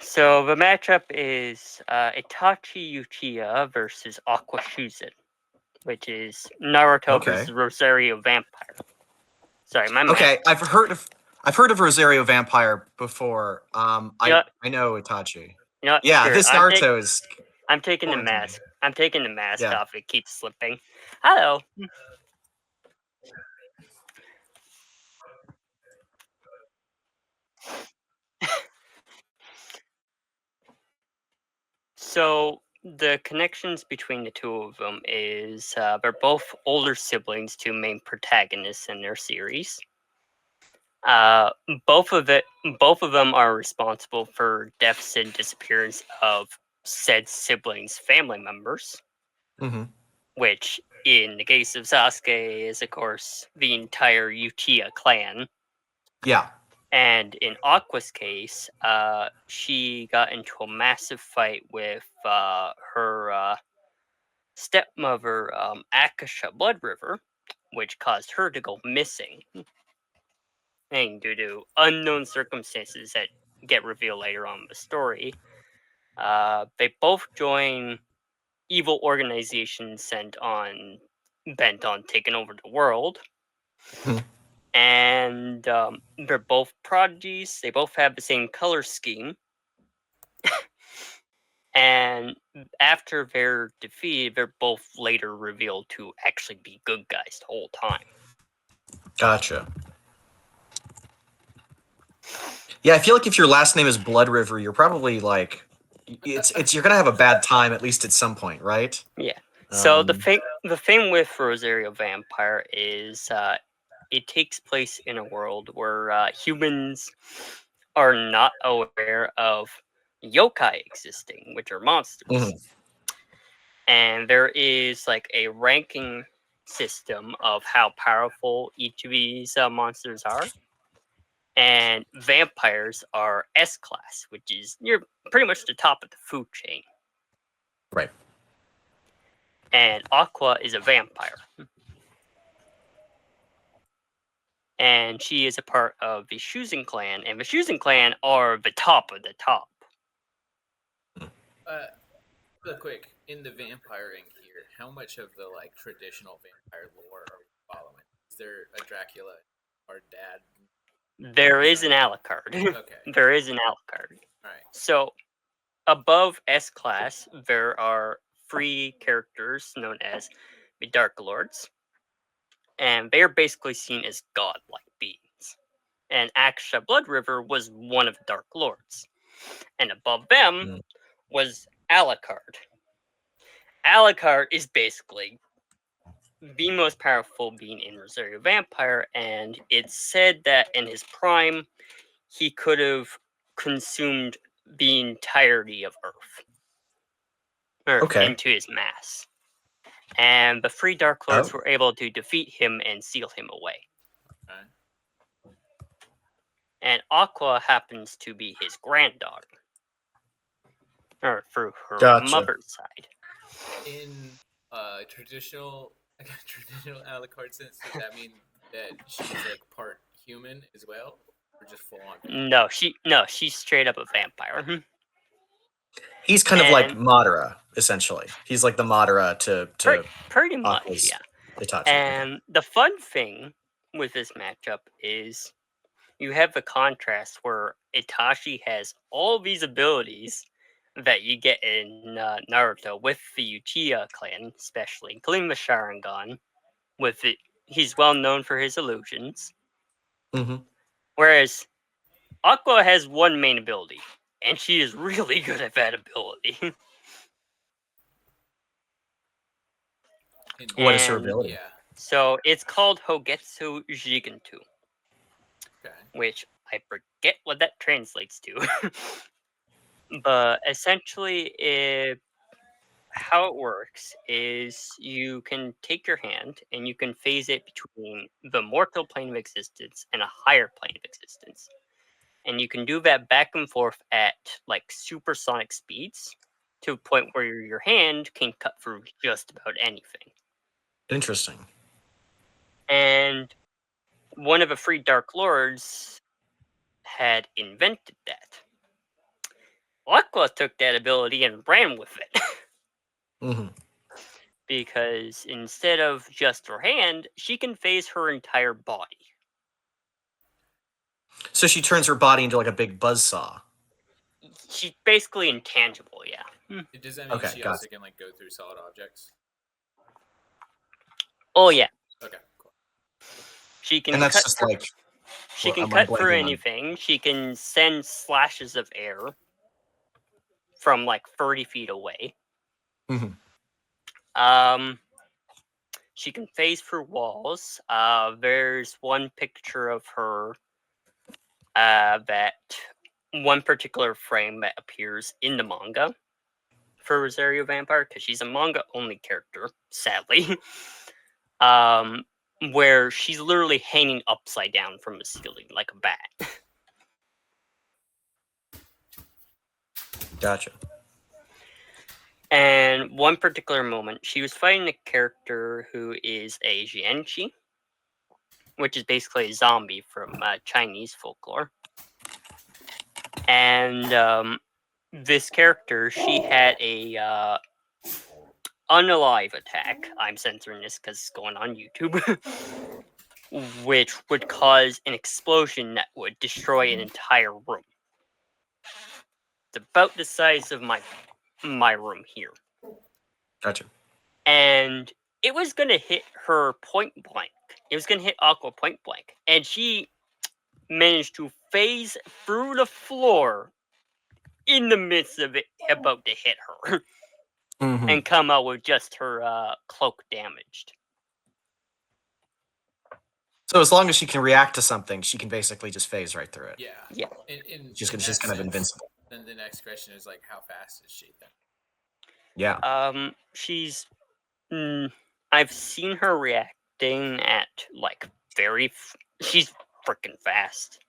So the matchup is Itachi Uchiha versus Aqua, which is Naruto versus Rosario Vampire. Sorry, my math. Okay, I've heard of Rosario Vampire before. I know Itachi. Yeah, this Naruto is. I'm taking the mask. I'm taking the mask off. It keeps slipping. Hello. So the connections between the two of them is they're both older siblings to main protagonists in their series. Both of them are responsible for deaths and disappearance of said siblings' family members. Mm-hmm. Which, in the case of Sasuke, is of course the entire Uchiha clan. Yeah. And in Aqua's case, she got into a massive fight with her stepmother, Akasha Blood River, which caused her to go missing. And due to unknown circumstances that get revealed later on in the story, they both join evil organizations bent on taking over the world. And they're both prodigies. They both have the same color scheme. And after their defeat, they're both later revealed to actually be good guys the whole time. Gotcha. Yeah, I feel like if your last name is Blood River, you're probably like, you're gonna have a bad time at least at some point, right? Yeah. So the thing with Rosario Vampire is it takes place in a world where humans are not aware of yokai existing, which are monsters. Mm-hmm. And there is like a ranking system of how powerful each of these monsters are. And vampires are S class, which is you're pretty much the top of the food chain. Right. And Akua is a vampire. And she is a part of the Shuzen clan, and the Shuzen clan are the top of the top. Real quick, in the vampiring here, how much of the like traditional vampire lore are we following? Is there a Dracula or dad? There is an Alucard. Okay. There is an Alucard. All right. So above S class, there are 3 characters known as the Dark Lords. And they're basically seen as godlike beings. And Akasha Blood River was one of the Dark Lords. And above them was Alucard. Alucard is basically the most powerful being in Rosario Vampire, and it's said that in his prime, he could have consumed the entirety of Earth into his mass. And the 3 Dark Lords were able to defeat him and seal him away. Okay. And Akua happens to be his granddaughter. Or through her mother's side. In traditional Alucard sense, does that mean that she's like part human as well? Or just full on? No, she's straight up a vampire. He's kind of like Madara, essentially. He's like the Madara to pretty much, yeah. Itachi. And the fun thing with this matchup is you have the contrast where Itachi has all these abilities that you get in Naruto with the Uchiha clan, especially, including the Sharingan. He's well known for his illusions. Mm-hmm. Whereas Akua has one main ability, and she is really good at that ability. What is her ability? Yeah. So it's called Hogetsu Jigentu. Okay. Which I forget what that translates to. But essentially, how it works is you can take your hand and you can phase it between the mortal plane of existence and a higher plane of existence. And you can do that back and forth at like supersonic speeds to a point where your hand can cut through just about anything. Interesting. And one of the 3 Dark Lords had invented that. Akua took that ability and ran with it. Hmm. Because instead of just her hand, she can phase her entire body. So she turns her body into like a big buzzsaw. She's basically intangible, yeah. Does that mean Okay, she gotcha. also can like go through solid objects? Oh yeah, Okay, cool. she can And that's cut. just Through, like she can I'm cut through blanking on. anything. She can send slashes of air from like 30 feet away. Mhm. She can phase through walls. There's one picture of her that one particular frame that appears in the manga for Rosario+Vampire, because she's a manga-only character, sadly. Where she's literally hanging upside down from the ceiling like a bat. Gotcha. And one particular moment, she was fighting a character who is a Jianqi, which is basically a zombie from Chinese folklore. And this character, she had a unalive attack. I'm censoring this because it's going on YouTube. Which would cause an explosion that would destroy an entire room. It's about the size of my room here. Gotcha. And it was going to hit her point blank. It was going to hit Aqua point blank. And she managed to phase through the floor in the midst of it about to hit her. Mhm. And come out with just her cloak damaged. So as long as she can react to something, she can basically just phase right through it. Yeah. Yeah. She's in kind of that invincible. Then the next question is like, how fast is she then? Yeah. She's... I've seen her reacting at, like, she's freaking fast.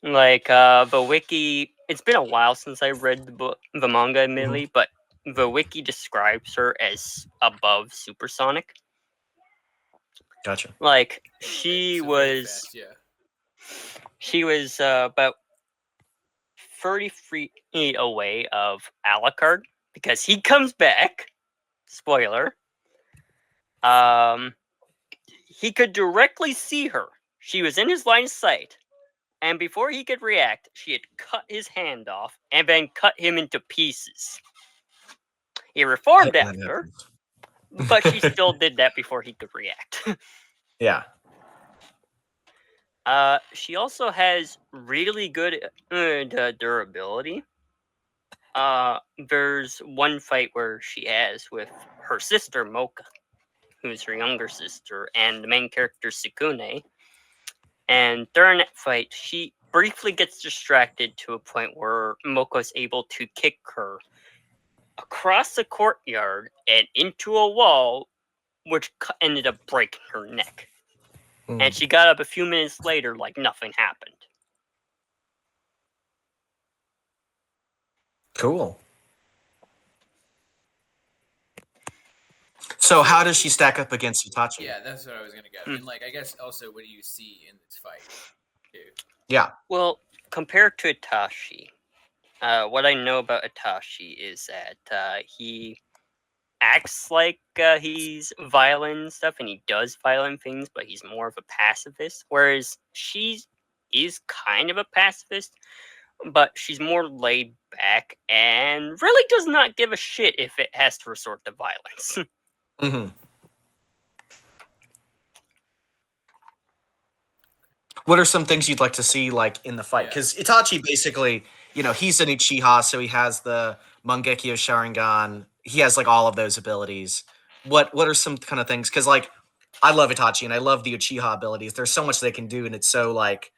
Like, the wiki... It's been a while since I read the manga, admittedly, but the wiki describes her as above supersonic. Gotcha. Like, she So very was... fast, yeah. She was about 30 feet away of Alucard, because he comes back. Spoiler. He could directly see her. She was in his line of sight. And before he could react, she had cut his hand off and then cut him into pieces. He reformed Hoping that after, happens. but she still did that before he could react. Yeah. She also has really good durability. There's one fight where she has with her sister Mocha, who's her younger sister, and the main character Sukune. And during that fight, she briefly gets distracted to a point where Moko's able to kick her across the courtyard and into a wall, which ended up breaking her neck. And she got up a few minutes later like nothing happened. Cool. So how does she stack up against Itachi? Yeah, that's what I was gonna get. And like, I guess also, what do you see in this fight, too? Yeah. Well, compared to Itachi, what I know about Itachi is that he acts like he's violent and stuff, and he does violent things, but he's more of a pacifist. Whereas she is kind of a pacifist, but she's more laid back and really does not give a shit if it has to resort to violence. Mm-hmm. What are some things you'd like to see, like, in the fight? Because Itachi basically, he's an Uchiha, so he has the Mangekyo Sharingan. He has, like, all of those abilities. What are some kind of things? Because, like, I love Itachi, and I love the Uchiha abilities. There's so much they can do, and it's so, like,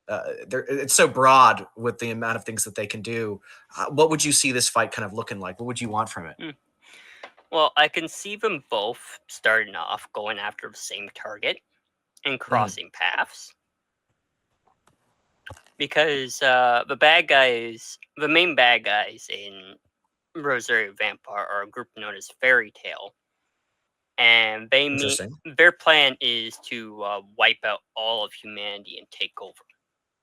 it's so broad with the amount of things that they can do. What would you see this fight kind of looking like? What would you want from it? Well, I can see them both starting off going after the same target and crossing paths. Because the main bad guys in Rosario+Vampire are a group known as Fairy Tail. And their plan is to wipe out all of humanity and take over.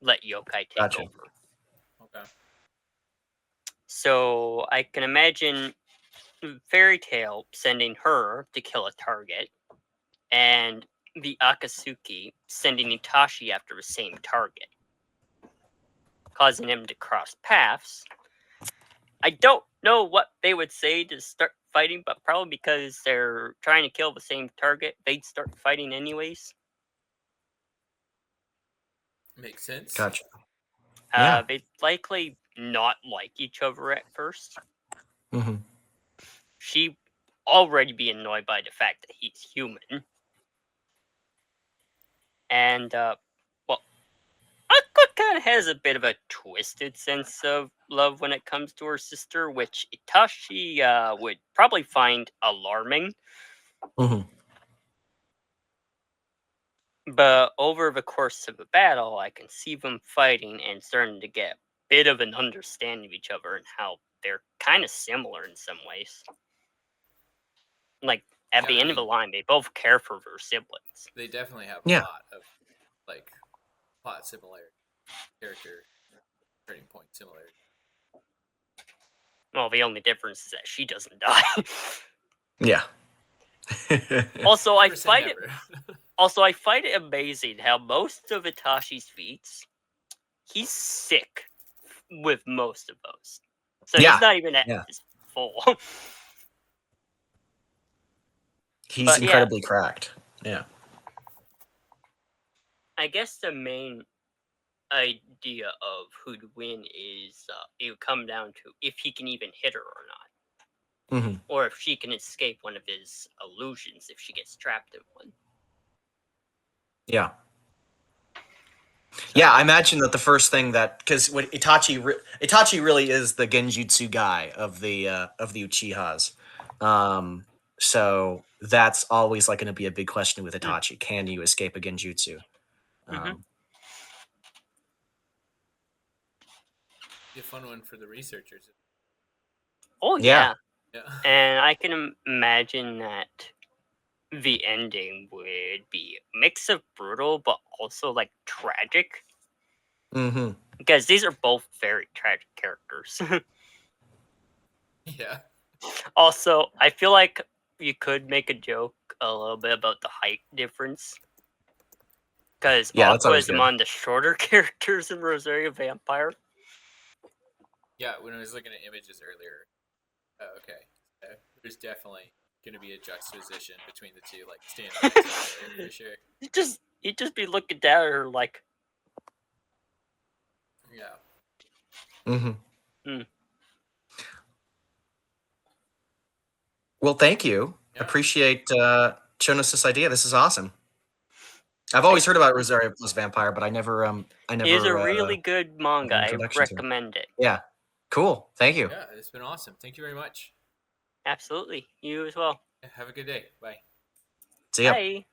Let yokai take over. Okay. So I can imagine Fairy Tail sending her to kill a target, and the Akatsuki sending Itachi after the same target, causing him to cross paths. I don't know what they would say to start fighting, but probably because they're trying to kill the same target, they'd start fighting anyways. Makes sense. Gotcha. Yeah. They'd likely not like each other at first. Mm-hmm. She'd already be annoyed by the fact that he's human. And, well, Aqua kind of has a bit of a twisted sense of love when it comes to her sister, which Itachi would probably find alarming. Mm-hmm. But over the course of the battle, I can see them fighting and starting to get a bit of an understanding of each other and how they're kind of similar in some ways. Like, at the end of the line, they both care for their siblings. They definitely have Yeah. a lot of like plot similarity, character turning point similarity. Well, the only difference is that she doesn't die. Yeah. Also, I Never say find it. never. Also, I find it amazing how most of Itachi's feats, he's sick with most of those. So Yeah, he's not even at yeah. his full. He's But, yeah. incredibly cracked. Yeah. I guess the main idea of who'd win is it would come down to if he can even hit her or not. Mm-hmm. Or if she can escape one of his illusions if she gets trapped in one. Yeah. Yeah, I imagine that the first thing that, because what Itachi really is the genjutsu guy of the Uchihas, so that's always like going to be a big question with Itachi. Can you escape a genjutsu? Be a fun one for the researchers. Oh Yeah. yeah, and I can imagine that the ending would be a mix of brutal but also like tragic. Mm-hmm. Because these are both very tragic characters. Yeah. Also, I feel like you could make a joke a little bit about the height difference. Because Yeah, that's Aqua always is good. among the shorter characters in Rosario+Vampire. Yeah, when I was looking at images earlier, okay, there's definitely going to be a juxtaposition between the two, like stand up next to each other, for sure. You'd just be looking down at her like, Yeah. Mm-hmm. Well, thank you. Yeah. Appreciate showing us this idea. This is awesome. I've always heard about Rosario+Vampire, but I never. It is a really good manga. I recommend it. Yeah. Cool. Thank you. Yeah, it's been awesome. Thank you very much. Absolutely. You as well. Have a good day. Bye. See ya. Bye.